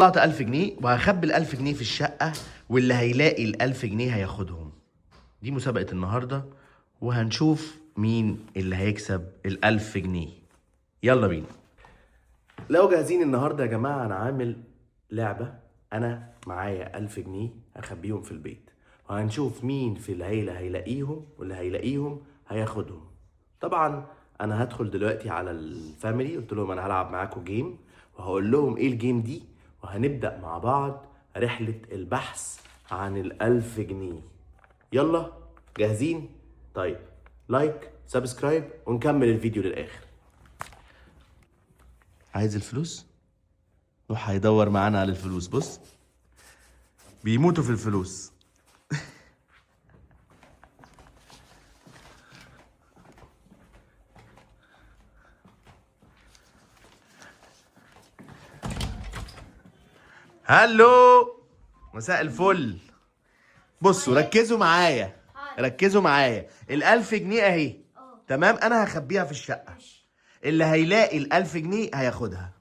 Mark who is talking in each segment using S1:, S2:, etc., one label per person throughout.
S1: طلعت 1000 جنيه وهخبي ال1000 جنيه في الشقة، واللي هيلاقي ال1000 جنيه هياخدهم. دي مسابقة النهاردة، وهنشوف مين اللي هيكسب ال1000 جنيه. يلا بينا. لو جاهزين النهاردة يا جماعة، أنا عامل لعبة. أنا معايا 1000 جنيه هخبيهم في البيت، وهنشوف مين في العيلة هيلاقيهم، واللي هيلاقيهم هياخدهم. طبعا أنا هدخل دلوقتي على الفاميلي، قلت لهم أنا هلعب معاكم جيم، وهقول لهم إيه الجيم دي، وهنبدأ مع بعض رحلة البحث عن ال1000 جنيه. يلا جاهزين؟ طيب لايك سبسكرايب ونكمل الفيديو للآخر. عايز الفلوس؟ روح هيدور معانا على الفلوس. بص بيموتوا في الفلوس. هلو مساء الفل. بصوا ركزوا معايا، ركزوا معايا. ال1000 جنيه اهي، تمام؟ انا هخبيها في الشقة، اللي هيلاقي ال1000 جنيه هياخدها.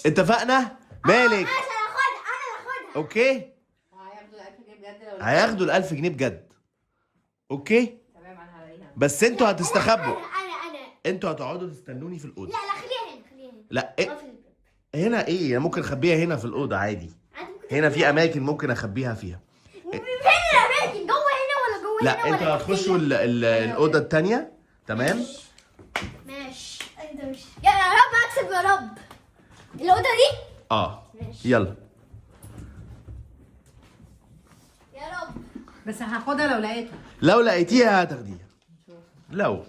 S1: اتفقنا؟ مالك؟
S2: انا هاخدها.
S1: اوكي،
S3: هياخدوا ال1000 جنيه بجد ولا
S1: هياخدوا ال1000 جنيه بجد. اوكي
S3: تمام؟ انا هلاقيها.
S1: بس انتوا هتستخبوا،
S2: انا
S1: انتوا هتقعدوا تستنوني في
S2: لا
S1: الأوضة.
S2: خليها هنا، خليها هنا.
S1: لا
S2: في
S1: إيه؟
S2: الباب.
S1: هنا ايه؟ أنا ممكن اخبيها هنا في الأوضة عادي.
S2: عادي ممكن
S1: هنا في اماكن ممكن اخبيها فيها.
S2: فين الاماكن؟ جوه هنا ولا جوه هنا
S1: لا
S2: ولا
S1: انتوا هتخشوا الأوضة التانية، تمام؟
S2: ماشي. انت مش يا رب اكسب يا رب. الاوضه دي ماشي.
S1: يلا.
S2: يا رب.
S3: بس هاخدها لو لقيتها.
S1: لو لقيتيها هتاخديها. لو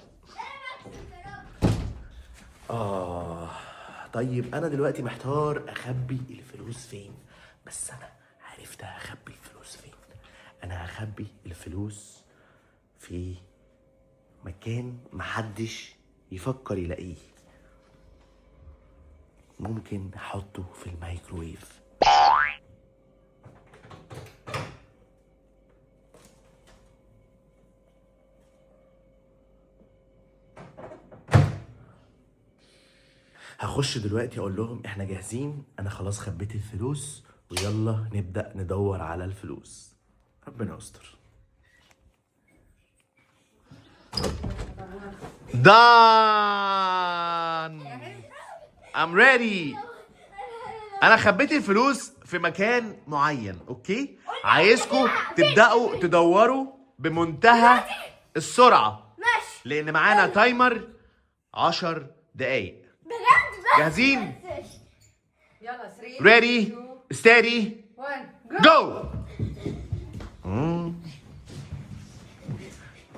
S1: طيب انا دلوقتي محتار اخبي الفلوس فين، بس انا عرفت هخبي الفلوس فين. انا هخبي الفلوس في مكان محدش يفكر يلاقيه. ممكن احطه في الميكروويف. هخش دلوقتي اقول لهم احنا جاهزين، انا خلاص خبيت الفلوس، ويلا نبدأ ندور على الفلوس. ربنا يستر. دان I'm ready. انا خبيت الفلوس في مكان معين، اوكي؟ عايزكم تبدأوا تدوروا بمنتهى السرعة،
S2: ماشي.
S1: لان معانا تايمر 10 دقايق.
S2: بجد
S1: جاهزين؟
S3: يلا 3
S1: ready steady
S3: 1
S1: go.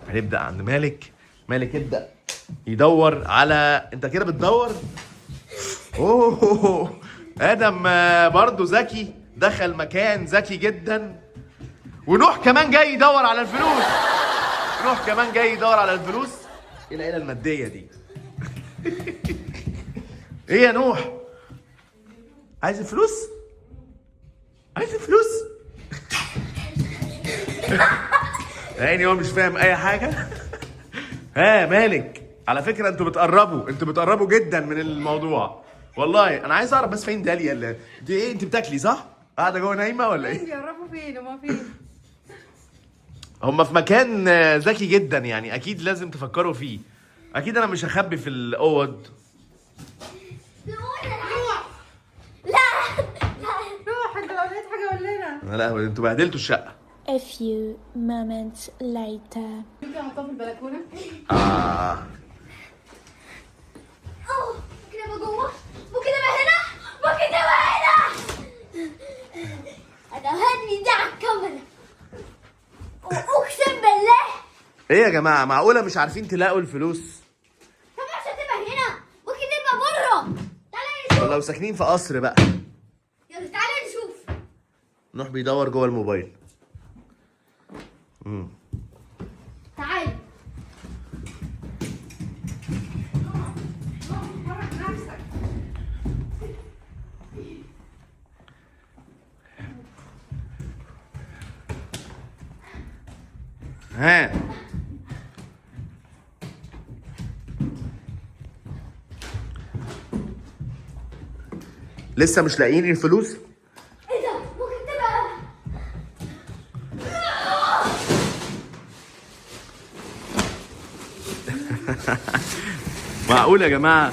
S1: هنبدأ عند مالك. مالك ابدأ يدور على، انت كده بتدور. اوه ادم برضو ذكي، دخل مكان ذكي جدا. ونوح كمان جاي يدور على الفلوس. نوح كمان جاي يدور على الفلوس. ايه العيله الماديه دي؟ ايه يا نوح؟ عايز الفلوس؟ عايز الفلوس؟ يعني هو مش فاهم اي حاجه. ها مالك؟ على فكره انتوا بتقربوا جدا من الموضوع. والله انا عايز اعرف بس فين داليا اللي دي؟ ايه انت بتاكلي صح؟ قاعده جوه نايمه ولا ايه؟
S3: بيقربوا فين؟ هما فين؟
S1: هم في مكان ذكي جدا، يعني اكيد لازم تفكروا فيه. اكيد انا مش هخبي في الاوض.
S2: لا
S3: روح انت لو لقيت حاجه قول لنا.
S1: لا انتوا بهدلتوا الشقه.
S4: A few moments later.
S3: ممكن احطها في البلكونه؟
S2: ممكن ابقى جوه، ممكن ابقى هنا، ممكن ابقى هنا. انا هدني دي على الكاميرا، اقسم بالله.
S1: ايه يا جماعه، معقوله مش عارفين تلاقوا الفلوس؟
S2: طب مش هتبقى هنا، ممكن تبقى بره. تعالى نشوف.
S1: لو ساكنين في قصر بقى.
S2: يلا تعالى نشوف.
S1: نروح بيدور جوه الموبايل.
S2: تعالى.
S3: حرك نفسك.
S1: ها لسه مش لاقيين الفلوس؟
S2: ايه ده؟ ممكن تبقى
S1: معقول يا جماعه؟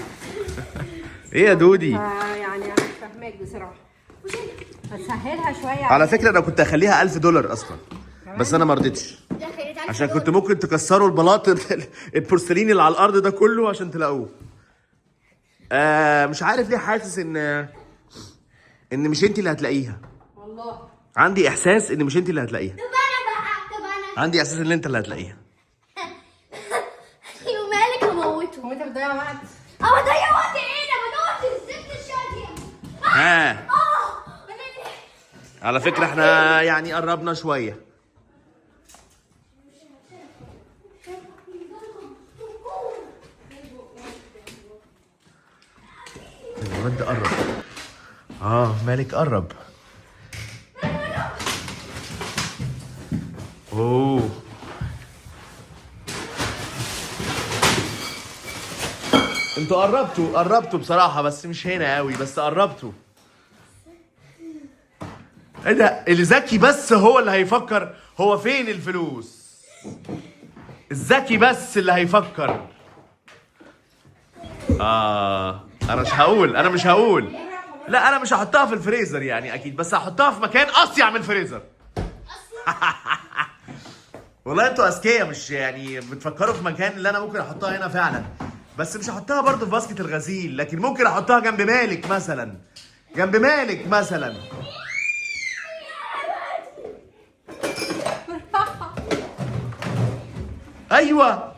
S1: ايه يا دودي؟
S3: يعني انا مش فاهماك بصراحه. هتسهلها شويه
S1: على فكره انا كنت هخليها $1000 اصلا، بس انا ما رضيتش عشان كنت ممكن تكسروا البلاط البورسلين اللي على الارض ده كله عشان تلاقوه. مش عارف ليه حاسس ان مش انت اللي هتلاقيها.
S3: والله
S1: عندي احساس ان مش انت اللي هتلاقيها.
S2: طب انا بقى، طب انا
S1: عندي احساس ان انت اللي هتلاقيها.
S2: ومالك هموته.
S3: هو انت بتضيع وقت؟
S2: اه ضيع وقت ايه؟ ده بدور في الزبده الشاديه.
S1: ها على فكره احنا يعني قربنا شويه. الواد قرب. مالك قرب. اوه انتوا قربتوا بصراحة، بس مش هنا قوي، بس قربتوا. ايه ده؟ اللي ذكي بس هو اللي هيفكر هو فين الفلوس. الذكي بس اللي هيفكر. انا مش هقول. لا انا مش هحطها في الفريزر يعني اكيد، بس هحطها في مكان اصيع من الفريزر. والله انتوا اذكياء، مش يعني بتفكروا في مكان اللي انا ممكن احطها هنا فعلا، بس مش هحطها برضو في باسكت الغسيل، لكن ممكن احطها جنب مالك مثلا. ايوه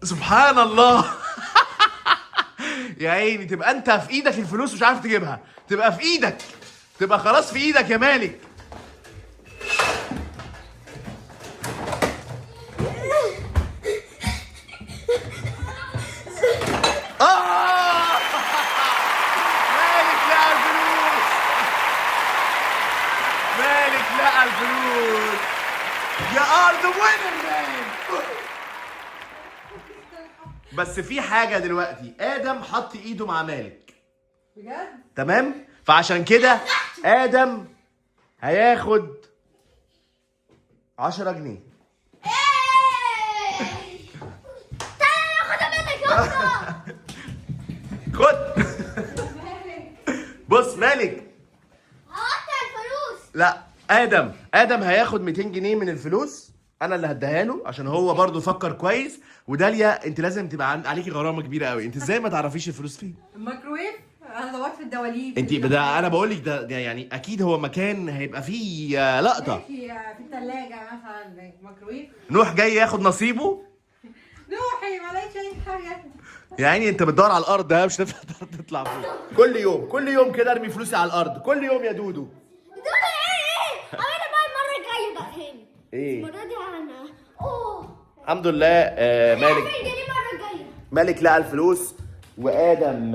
S1: سبحان الله. يا عيني، تبقى انت في ايدك الفلوس مش عارف تجيبها، تبقى في ايدك، تبقى خلاص في ايدك يا مالك. مالك لقى الفلوس. يا ار ذا وينر مان. بس في حاجه دلوقتي، ادم حط ايده مع مالك
S3: بجد؟
S1: تمام، فعشان كده ادم هياخد 10 جنيه.
S2: تعالى ناخدها منك يلا.
S1: خد. بص مالك،
S2: هقطع الفلوس.
S1: لا ادم هياخد 200 جنيه من الفلوس، انا اللي هديها له عشان هو برضو فكر كويس. وداليا انت لازم تبقى عليكي غرامه كبيره قوي. انت ازاي ما تعرفيش الفلوس فين؟
S3: الميكروويف؟ انا دورت في الدواليب.
S1: انت ده انا بقول لك ده يعني اكيد هو مكان هيبقى فيه لقطه.
S3: ماشي، في الثلاجه مثلا ميكروويف.
S1: نوح جاي ياخد نصيبه.
S3: نوحي ما لقيتش اي حاجه.
S1: يعني انت بتدور على الارض، ها مش هتنفع تطلع فوق. كل يوم كده ارمي فلوسي على الارض، كل يوم يا دودو.
S2: دول ايه؟ انا بقى المره الجايه بقى تاني.
S1: ايه؟
S2: المره دي انا
S1: الحمد لله. مالك
S2: المره الجايه.
S1: مالك لقى الفلوس، وادم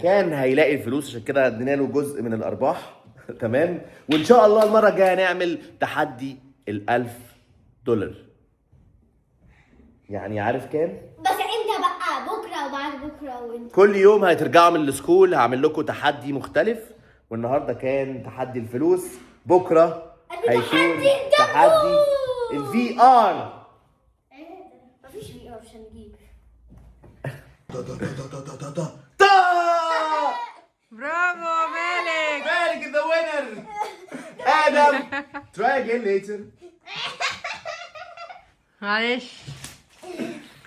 S1: كان هيلاقي الفلوس، عشان كده ادينا له جزء من الارباح. تمام، وان شاء الله المره الجايه نعمل تحدي $1000. يعني عارف كام؟
S2: بس انت بقى بكره وبعد بكره وانت
S1: كل يوم هترجعوا من السكول هعمل لكم تحدي مختلف، والنهارده كان تحدي الفلوس، بكره هيكون تحدي الفي ار.
S2: مفيش في ار عشان نجيب.
S3: برافو مالك.
S1: مالك ذا وينر. ادم try again later.
S3: معلش.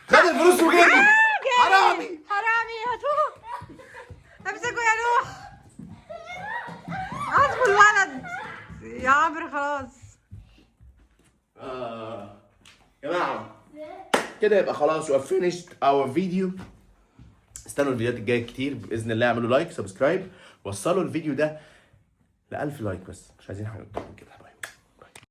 S1: خد الفلوس وجري. حرامي
S3: هاتوه. امسكوا يا نوح. عاطفوا الولد يا عمرو خلاص.
S1: جماعه كده يبقى خلاص we have finished our video. استنوا الفيديوهات الجايه كتير باذن الله. اعملوا لايك سبسكرايب، وصلوا الفيديو ده ل1000 لايك، بس مش عايزين حاجه اكتر من كده.